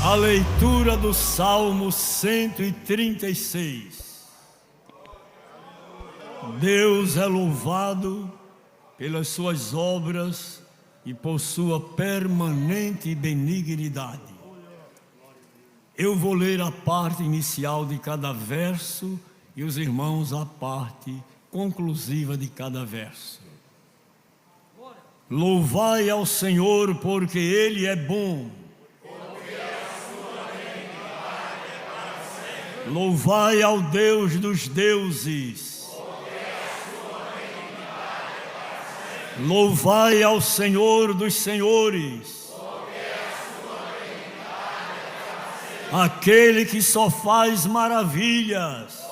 A leitura do Salmo 136. Deus é louvado pelas suas obras e por sua permanente benignidade. Eu vou ler a parte inicial de cada verso e os irmãos a parte conclusiva de cada verso. Louvai ao Senhor, porque Ele é bom. Louvai ao Deus dos deuses. Louvai ao Senhor dos senhores. Aquele que só faz maravilhas.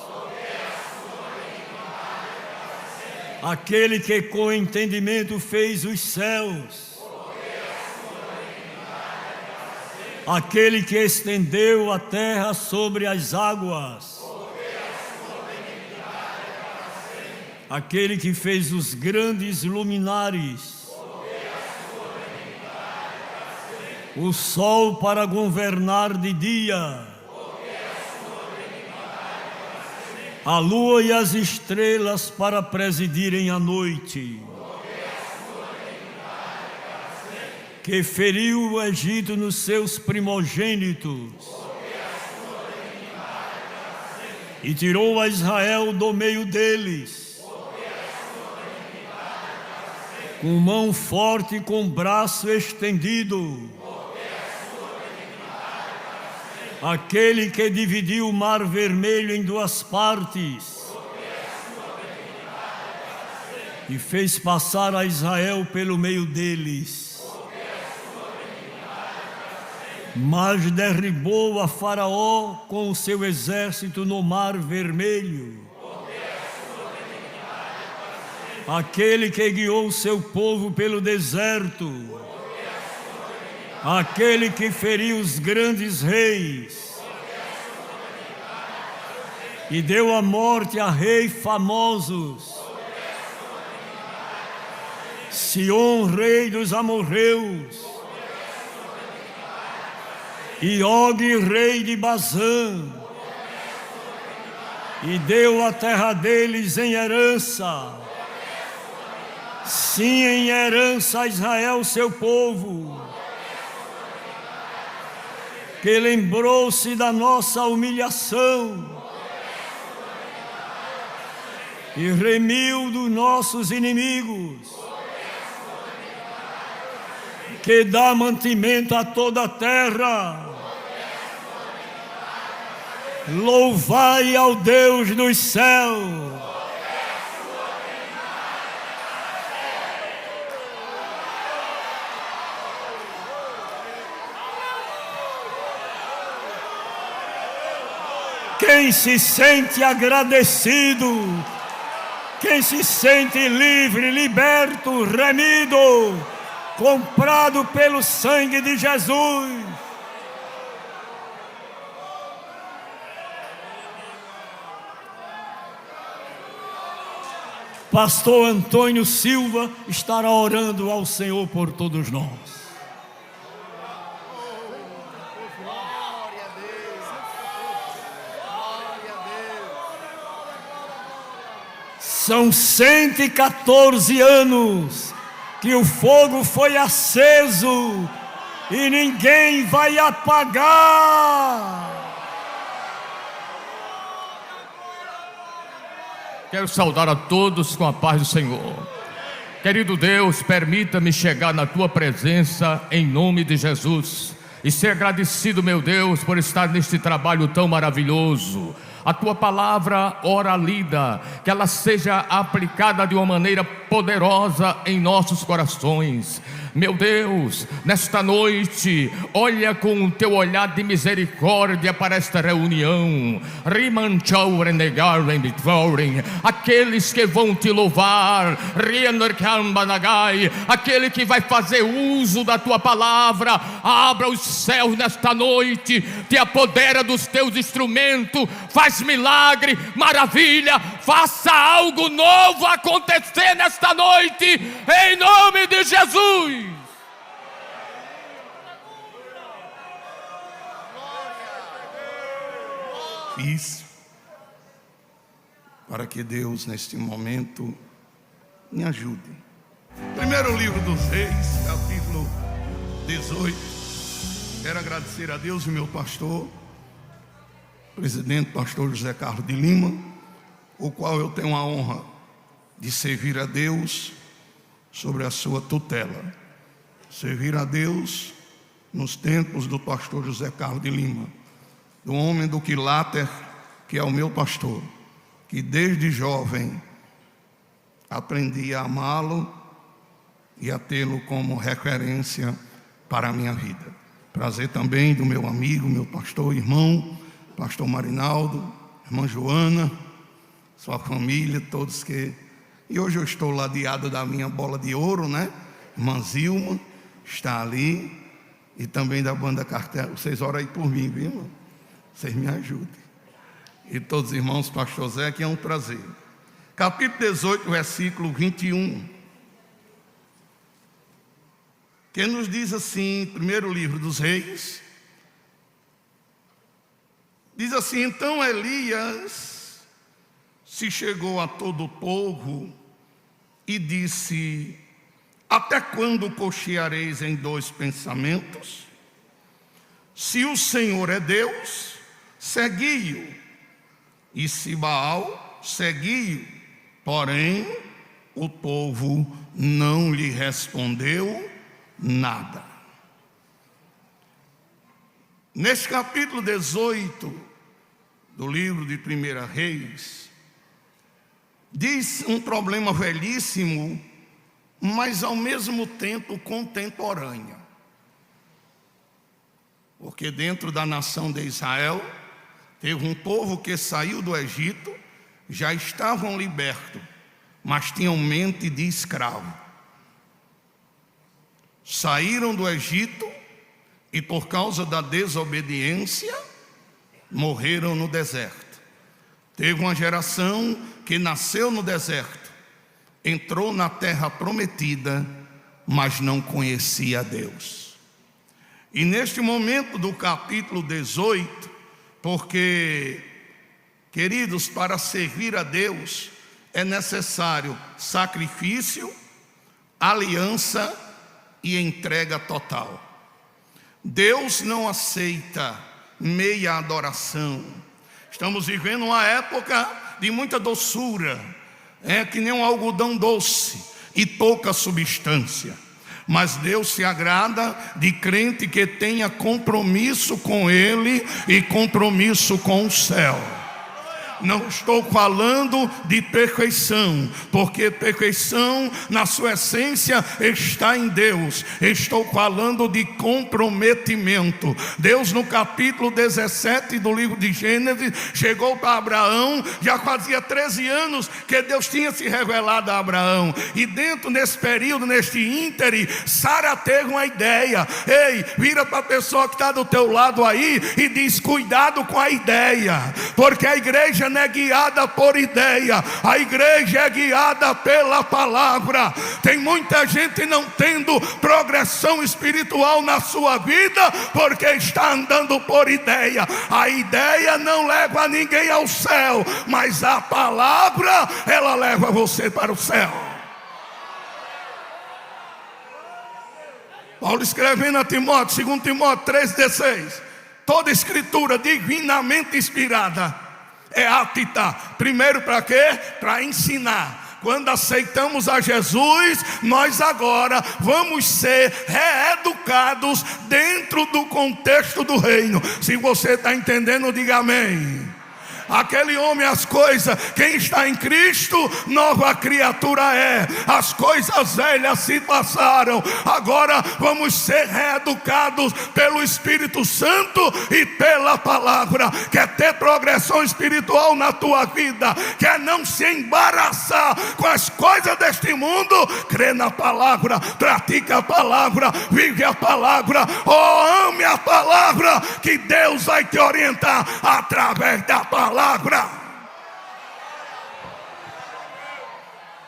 Aquele que com entendimento fez os céus. Aquele que estendeu a terra sobre as águas. Aquele que fez os grandes luminares. O sol para governar de dia. A lua e as estrelas para presidirem a noite. Que feriu o Egito nos seus primogênitos. E tirou a Israel do meio deles. Com mão forte e com braço estendido. Aquele que dividiu o mar vermelho em duas partes. E fez passar a Israel pelo meio deles. Mas derribou a Faraó com o seu exército no mar vermelho. Aquele que guiou o seu povo pelo deserto. Aquele que feriu os grandes reis. E deu a morte a reis famosos. Sion, rei dos amorreus. E Og, rei de Bazã, e deu a terra deles em herança, sim, em herança a Israel, seu povo, que lembrou-se da nossa humilhação, e remiu dos nossos inimigos, que dá mantimento a toda a terra. Louvai ao Deus dos céus. Quem se sente agradecido, quem se sente livre, liberto, remido, comprado pelo sangue de Jesus. Pastor Antônio Silva estará orando ao Senhor por todos nós. São 114 anos que o fogo foi aceso e ninguém vai apagar. Quero saudar a todos com a paz do Senhor. Querido Deus, permita-me chegar na Tua presença em nome de Jesus e ser agradecido, meu Deus, por estar neste trabalho tão maravilhoso. A Tua palavra, ora lida, que ela seja aplicada de uma maneira poderosa em nossos corações. Meu Deus, nesta noite, olha com o Teu olhar de misericórdia para esta reunião. Aqueles que vão Te louvar, aquele que vai fazer uso da Tua palavra, abra os céus nesta noite, Te apodera dos Teus instrumentos, faz milagre, maravilha, faça algo novo acontecer nesta noite, em nome de Jesus. difícil, para que Deus neste momento me ajude. Primeiro livro dos Reis, capítulo 18. Quero agradecer a Deus e meu pastor, presidente pastor José Carlos de Lima, o qual eu tenho a honra de servir a Deus sobre a sua tutela. Servir a Deus nos tempos do pastor José Carlos de Lima, do homem do quiláter, que é o meu pastor, que desde jovem aprendi a amá-lo e a tê-lo como referência para a minha vida. Prazer também do meu amigo, meu pastor, irmão, pastor Marinaldo, irmã Joana, sua família, todos que... E hoje eu estou ladeado da minha bola de ouro, né? Irmã Zilma está ali, e também da banda Cartel. Vocês oram aí por mim, viu, irmão? Vocês me ajudem. E todos os irmãos, pastor Zé, que é um prazer. Capítulo 18, versículo 21. Que nos diz assim, primeiro livro dos Reis, diz assim: então Elias se chegou a todo o povo e disse: até quando cocheareis em dois pensamentos? Se o Senhor é Deus, segui-o, e se Baal, segui-o. Porém, o povo não lhe respondeu nada. Neste capítulo 18 do livro de 1 Reis, diz um problema velhíssimo, mas ao mesmo tempo contemporâneo. Porque dentro da nação de Israel, teve um povo que saiu do Egito, já estavam libertos, mas tinham mente de escravo. Saíram do Egito e por causa da desobediência, morreram no deserto. Teve uma geração que nasceu no deserto, entrou na terra prometida, mas não conhecia Deus. E neste momento do capítulo 18, porque, queridos, para servir a Deus é necessário sacrifício, aliança e entrega total. Deus não aceita meia adoração. Estamos vivendo uma época de muita doçura, que nem um algodão doce e pouca substância. Mas Deus se agrada de crente que tenha compromisso com Ele e compromisso com o céu. Não estou falando de perfeição, porque perfeição na sua essência está em Deus. Estou falando de comprometimento. Deus, no capítulo 17 do livro de Gênesis, chegou para Abraão. Já fazia 13 anos que Deus tinha se revelado a Abraão, e dentro desse período, neste íntere, Sara teve uma ideia. Ei, vira para a pessoa que está do teu lado aí e diz: cuidado com a ideia, porque a igreja não é guiada por ideia, a igreja é guiada pela palavra. Tem muita gente não tendo progressão espiritual na sua vida, porque está andando por ideia. A ideia não leva ninguém ao céu, mas a palavra, ela leva você para o céu. Paulo escrevendo a Timóteo, 2 Timóteo 3,16: toda escritura divinamente inspirada é apta, primeiro para quê? Para ensinar. Quando aceitamos a Jesus, nós agora vamos ser reeducados dentro do contexto do reino. Se você está entendendo, diga amém. Aquele homem, as coisas, quem está em Cristo, nova criatura é. As coisas velhas se passaram, agora vamos ser reeducados pelo Espírito Santo e pela palavra. Quer ter progressão espiritual na tua vida, quer não se embaraçar com as coisas deste mundo, crê na palavra, pratica a palavra, vive a palavra, ame a palavra, que Deus vai te orientar através da palavra.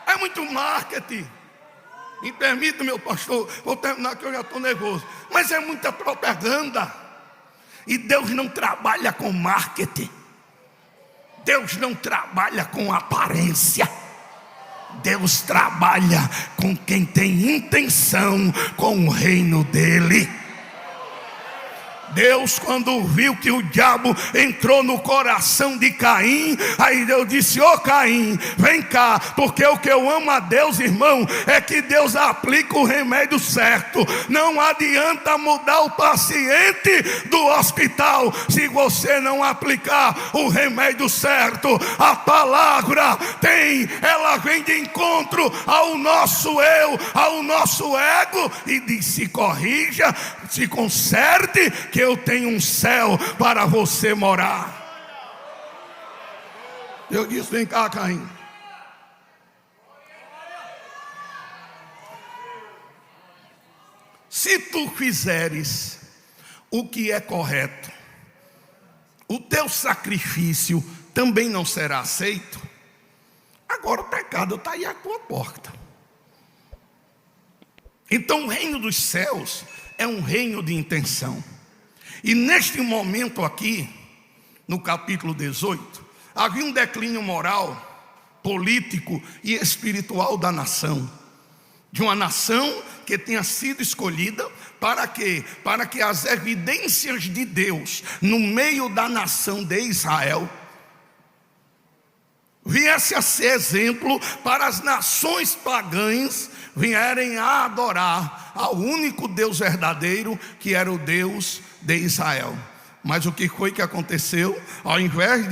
É muito marketing. Me permita, meu pastor, vou terminar que eu já estou nervoso. Mas é muita propaganda. E Deus não trabalha com marketing. Deus não trabalha com aparência. Deus trabalha com quem tem intenção com o reino dele. Deus, quando viu que o diabo entrou no coração de Caim, aí Deus disse: ô Caim, vem cá, porque o que eu amo a Deus, irmão, é que Deus aplica o remédio certo. Não adianta mudar o paciente do hospital se você não aplicar o remédio certo. A palavra ela vem de encontro ao nosso eu, ao nosso ego, e diz: se corrija, se conserte, que eu tenho um céu para você morar. Eu disse: vem cá, Caim. Se tu fizeres o que é correto, o teu sacrifício também não será aceito. Agora o pecado está aí à tua porta. Então o reino dos céus é um reino de intenção. E neste momento aqui, no capítulo 18, havia um declínio moral, político e espiritual da nação. De uma nação que tinha sido escolhida para quê? Para que as evidências de Deus no meio da nação de Israel viesse a ser exemplo para as nações pagãs vierem a adorar ao único Deus verdadeiro, que era o Deus de Israel. Mas o que foi que aconteceu? Ao invés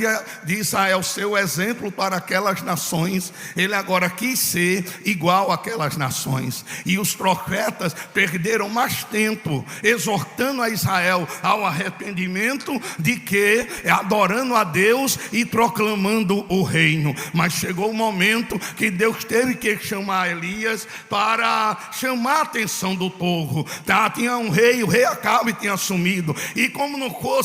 de Israel ser o exemplo para aquelas nações, ele agora quis ser igual àquelas nações. E os profetas perderam mais tempo exortando a Israel ao arrependimento de que adorando a Deus e proclamando o reino. Mas chegou o momento que Deus teve que chamar Elias para chamar a atenção do povo. Tinha um rei, o rei Acabe tinha assumido, e como não fosse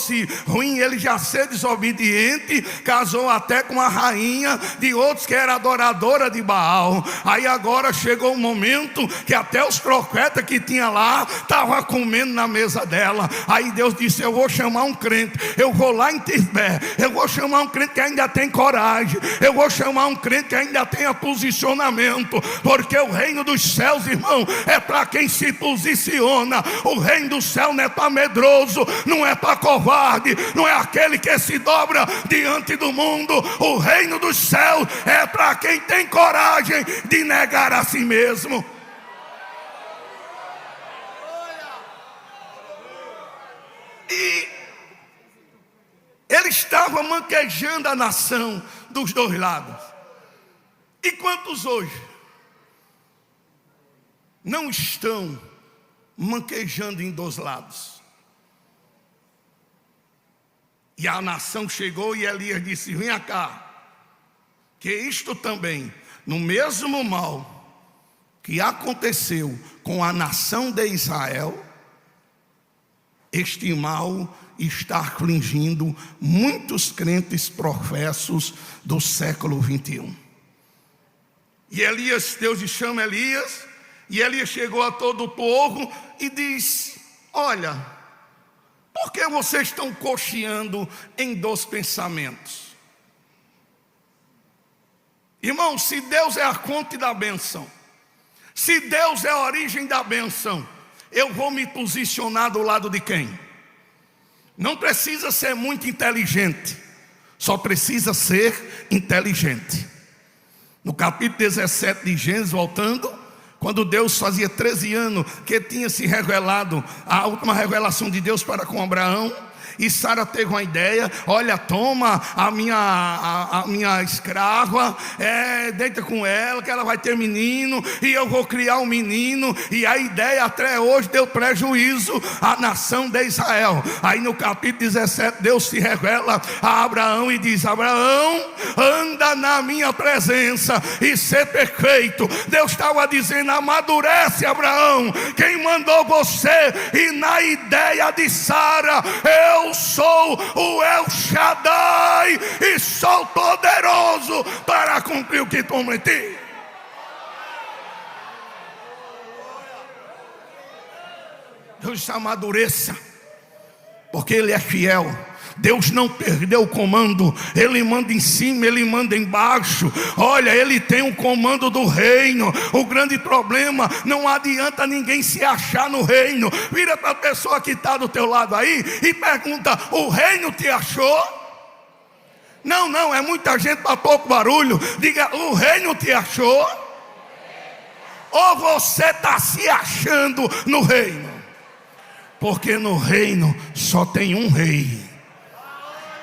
ruim ele já ser desobediente, casou até com a rainha de outros que era adoradora de Baal. Aí agora chegou o momento que até os profetas que tinha lá estavam comendo na mesa dela. Aí Deus disse: eu vou chamar um crente, eu vou lá em Tibé, eu vou chamar um crente que ainda tem coragem, eu vou chamar um crente que ainda tenha posicionamento, porque o reino dos céus, irmão, é para quem se posiciona. O reino do céu não é para medroso, não é para covarde, não é aquele que se dobra diante do mundo. O reino dos céus é para quem tem coragem de negar a si mesmo. E ele estava manquejando a nação dos dois lados. E quantos hoje não estão manquejando em dois lados? E a nação chegou e Elias disse: vem cá, que isto também, no mesmo mal que aconteceu com a nação de Israel, este mal está afligindo muitos crentes professos do século 21. E Elias, Deus chama Elias, e Elias chegou a todo o povo e diz: olha, por que vocês estão cocheando em dois pensamentos? Irmão, se Deus é a fonte da bênção, se Deus é a origem da bênção, eu vou me posicionar do lado de quem? Não precisa ser muito inteligente, só precisa ser inteligente. No capítulo 17 de Gênesis, voltando, quando Deus fazia 13 anos que tinha se revelado, a última revelação de Deus para com Abraão, e Sara teve uma ideia: olha, toma a minha escrava, deita com ela, que ela vai ter menino, e eu vou criar um menino. E a ideia até hoje deu prejuízo à nação de Israel. Aí no capítulo 17 Deus se revela a Abraão e diz: Abraão, anda na minha presença e ser perfeito. Deus estava dizendo: amadurece, Abraão, quem mandou você? E na ideia de Sara, eu sou o El Shaddai e sou poderoso para cumprir o que prometi. Deus amadureça, porque Ele é fiel. Deus não perdeu o comando. Ele manda em cima, Ele manda embaixo. Olha, Ele tem o comando do reino. O grande problema, não adianta ninguém se achar no reino. Vira para a pessoa que está do teu lado aí e pergunta: o reino te achou? Não, é muita gente para pouco barulho. Diga: o reino te achou? Ou você está se achando no reino? Porque no reino só tem um rei,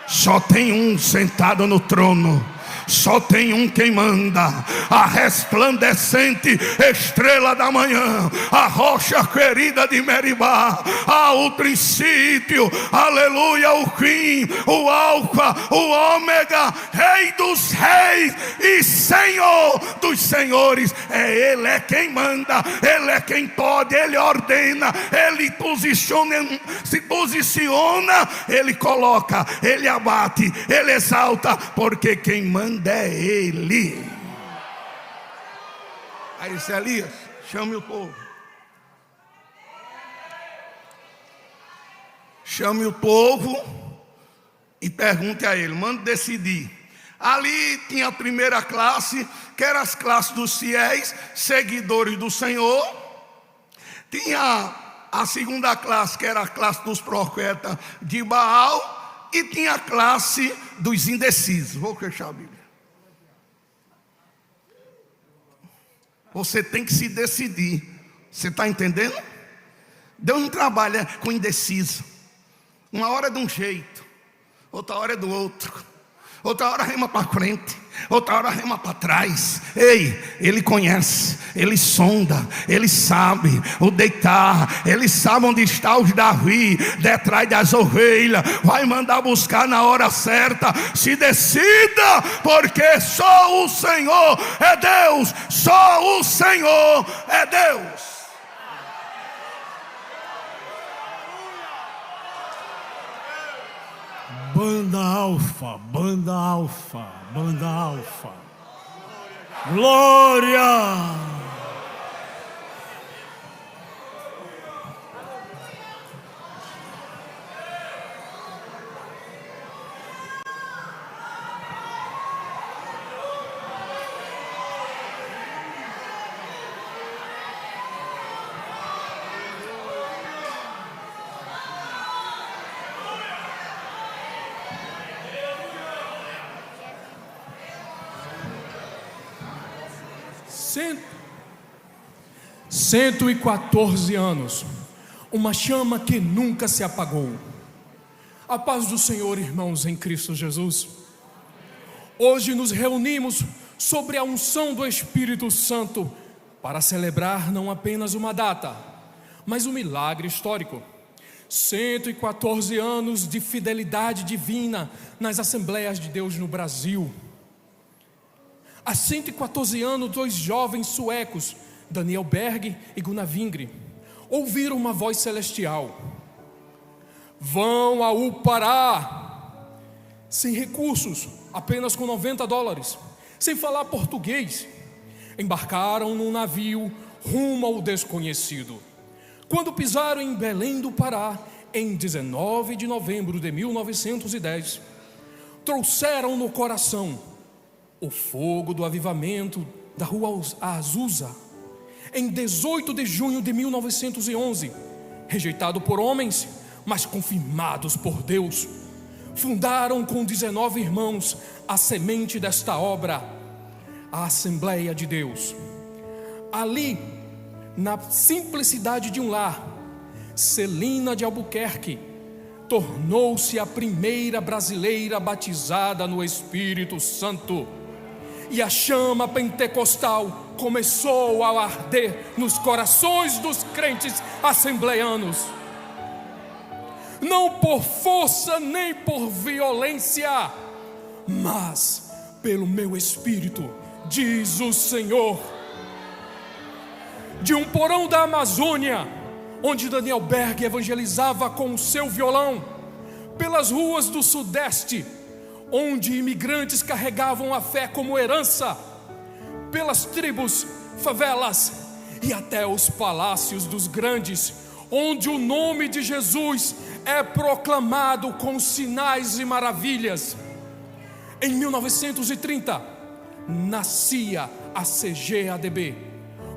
só tem um sentado no trono, só tem um quem manda. A resplandecente estrela da manhã, a rocha querida de Meribá, o princípio, aleluia, o fim, o alfa, o ômega, rei dos reis e senhor dos senhores. Ele é quem manda, Ele é quem pode, Ele ordena, Ele se posiciona, Ele coloca, Ele abate, Ele exalta, porque quem manda é Ele. Aí disse: Elias, chame o povo. Chame o povo e pergunte a ele, mande decidir. Ali tinha a primeira classe, que era as classes dos fiéis, seguidores do Senhor. Tinha a segunda classe, que era a classe dos profetas de Baal. E tinha a classe dos indecisos. Vou fechar a Bíblia. Você tem que se decidir. Você está entendendo? Deus não trabalha com indeciso. Uma hora é de um jeito, outra hora é do outro, outra hora rema para frente, outra hora rema para trás. Ei, Ele conhece, Ele sonda, Ele sabe o deitar, Ele sabe onde está os Davi, detrás das ovelhas. Vai mandar buscar na hora certa. Se decida, porque só o Senhor é Deus, só o Senhor é Deus. Banda alfa, banda alfa, banda alfa. Glória! Cento e 114 anos, uma chama que nunca se apagou. A paz do Senhor, irmãos, em Cristo Jesus. Hoje nos reunimos sobre a unção do Espírito Santo para celebrar não apenas uma data, mas um milagre histórico. 114 anos de fidelidade divina nas Assembleias de Deus no Brasil. Há 114 anos, dois jovens suecos, Daniel Berg e Gunnar Wingre, ouviram uma voz celestial: vão ao Pará, sem recursos, apenas com $90, sem falar português. Embarcaram num navio rumo ao desconhecido. Quando pisaram em Belém do Pará, em 19 de novembro de 1910, trouxeram no coração o fogo do avivamento da Rua Azusa. Em 18 de junho de 1911, rejeitado por homens, mas confirmados por Deus, fundaram com 19 irmãos a semente desta obra, a Assembleia de Deus. Ali, na simplicidade de um lar, Celina de Albuquerque tornou-se a primeira brasileira batizada no Espírito Santo. E a chama pentecostal começou a arder nos corações dos crentes assembleianos. Não por força nem por violência, mas pelo meu Espírito, diz o Senhor. De um porão da Amazônia, onde Daniel Berg evangelizava com o seu violão, pelas ruas do Sudeste, onde imigrantes carregavam a fé como herança, pelas tribos, favelas e até os palácios dos grandes, onde o nome de Jesus é proclamado com sinais e maravilhas. Em 1930, nascia a CGADB,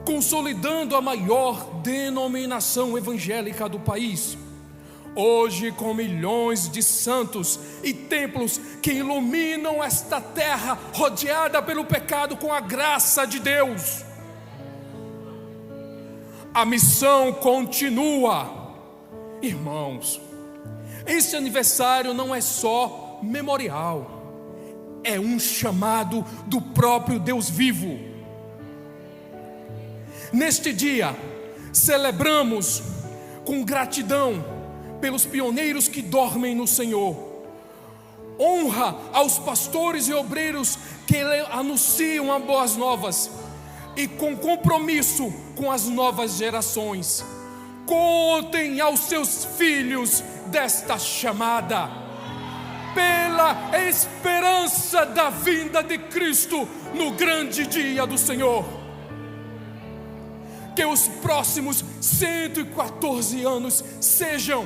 consolidando a maior denominação evangélica do país. Hoje, com milhões de santos e templos que iluminam esta terra rodeada pelo pecado com a graça de Deus, a missão continua. Irmãos, esse aniversário não é só memorial, é um chamado do próprio Deus vivo. Neste dia, celebramos com gratidão pelos pioneiros que dormem no Senhor, honra aos pastores e obreiros que anunciam as boas novas, e com compromisso com as novas gerações, contem aos seus filhos desta chamada, pela esperança da vinda de Cristo no grande dia do Senhor. Que os próximos 114 anos sejam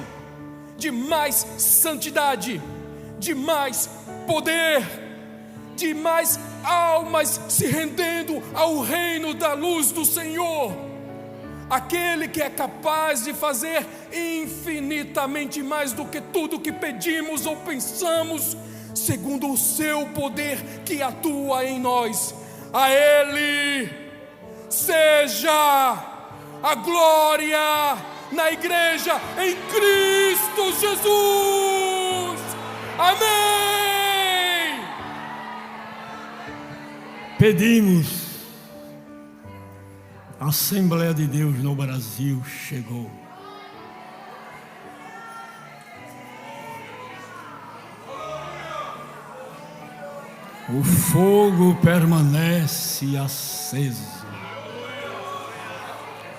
de mais santidade, de mais poder, de mais almas se rendendo ao reino da luz do Senhor, aquele que é capaz de fazer infinitamente mais do que tudo que pedimos ou pensamos, segundo o seu poder que atua em nós. A Ele seja a glória na igreja em Cristo Jesus. Amém. Pedimos, a Assembleia de Deus no Brasil chegou. O fogo permanece aceso.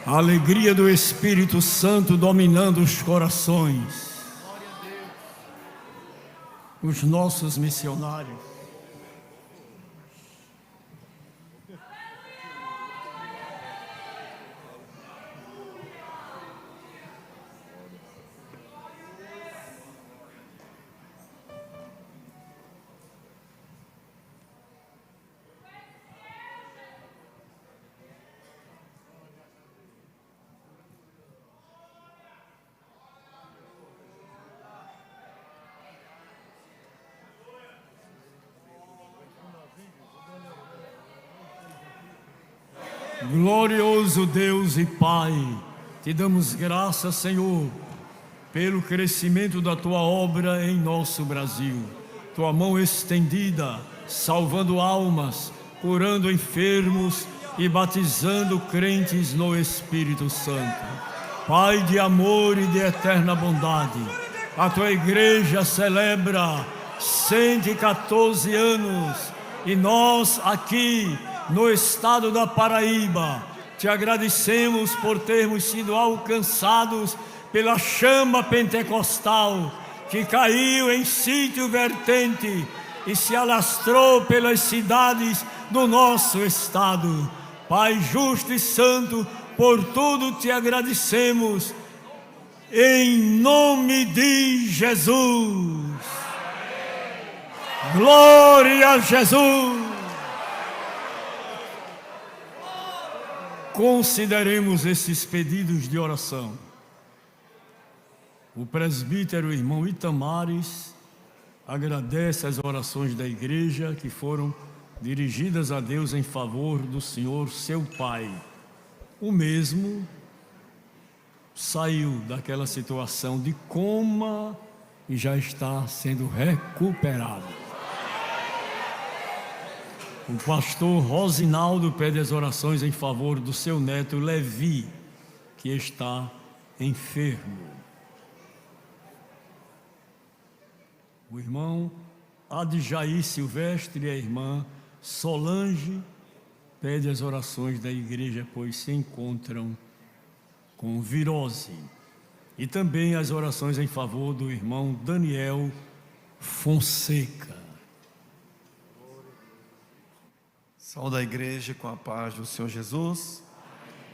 A alegria do Espírito Santo dominando os corações. Os nossos missionários. Glorioso Deus e Pai, te damos graças, Senhor, pelo crescimento da Tua obra em nosso Brasil. Tua mão estendida, salvando almas, curando enfermos e batizando crentes no Espírito Santo. Pai de amor e de eterna bondade, a Tua igreja celebra 114 anos e nós aqui no estado da Paraíba, te agradecemos por termos sido alcançados pela chama pentecostal que caiu em sítio vertente e se alastrou pelas cidades do nosso estado. Pai justo e santo, por tudo te agradecemos, em nome de Jesus. Glória a Jesus. Consideremos esses pedidos de oração. O presbítero irmão Itamares agradece as orações da igreja que foram dirigidas a Deus em favor do Senhor, seu Pai. O mesmo saiu daquela situação de coma e já está sendo recuperado. O pastor Rosinaldo pede as orações em favor do seu neto Levi, que está enfermo. O irmão Adjaí Silvestre e a irmã Solange pede as orações da igreja, pois se encontram com virose. E também as orações em favor do irmão Daniel Fonseca. Saúde a igreja com a paz do Senhor Jesus.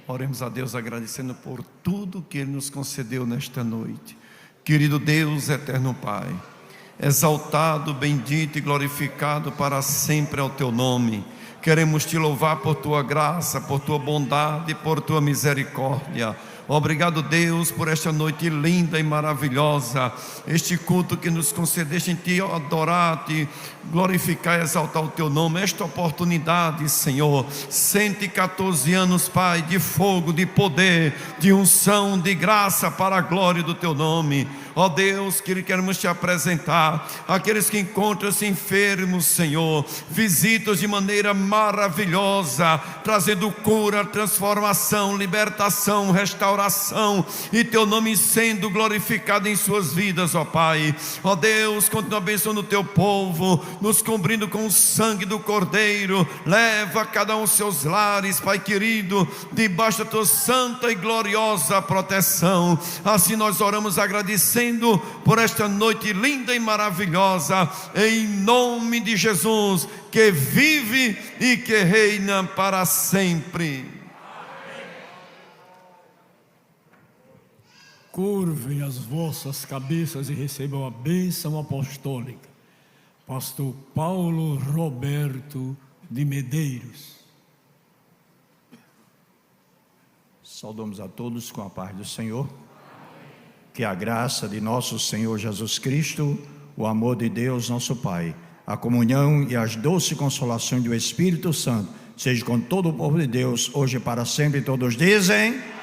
Oremos a Deus agradecendo por tudo que Ele nos concedeu nesta noite. Querido Deus, eterno Pai, exaltado, bendito e glorificado para sempre é o teu nome. Queremos te louvar por tua graça, por tua bondade, por tua misericórdia. Obrigado, Deus, por esta noite linda e maravilhosa, este culto que nos concedeste em te adorar, te glorificar e exaltar o teu nome, esta oportunidade, Senhor. 114 anos, Pai, de fogo, de poder, de unção, de graça para a glória do teu nome. Ó Deus, que queremos te apresentar aqueles que encontram-se enfermos, Senhor. Visita-os de maneira maravilhosa, trazendo cura, transformação, libertação, restauração, e teu nome sendo glorificado em suas vidas, ó Pai. Ó Deus, continua abençoando o teu povo, nos cobrindo com o sangue do Cordeiro. Leva cada um seus lares, Pai querido, debaixo da tua santa e gloriosa proteção. Assim nós oramos agradecendo por esta noite linda e maravilhosa, em nome de Jesus, que vive e que reina para sempre. Curvem as vossas cabeças e recebam a bênção apostólica. Pastor Paulo Roberto de Medeiros. Saudamos a todos com a paz do Senhor. Que a graça de nosso Senhor Jesus Cristo, o amor de Deus nosso Pai, a comunhão e as doces consolações do Espírito Santo seja com todo o povo de Deus, hoje e para sempre. Todos dizem...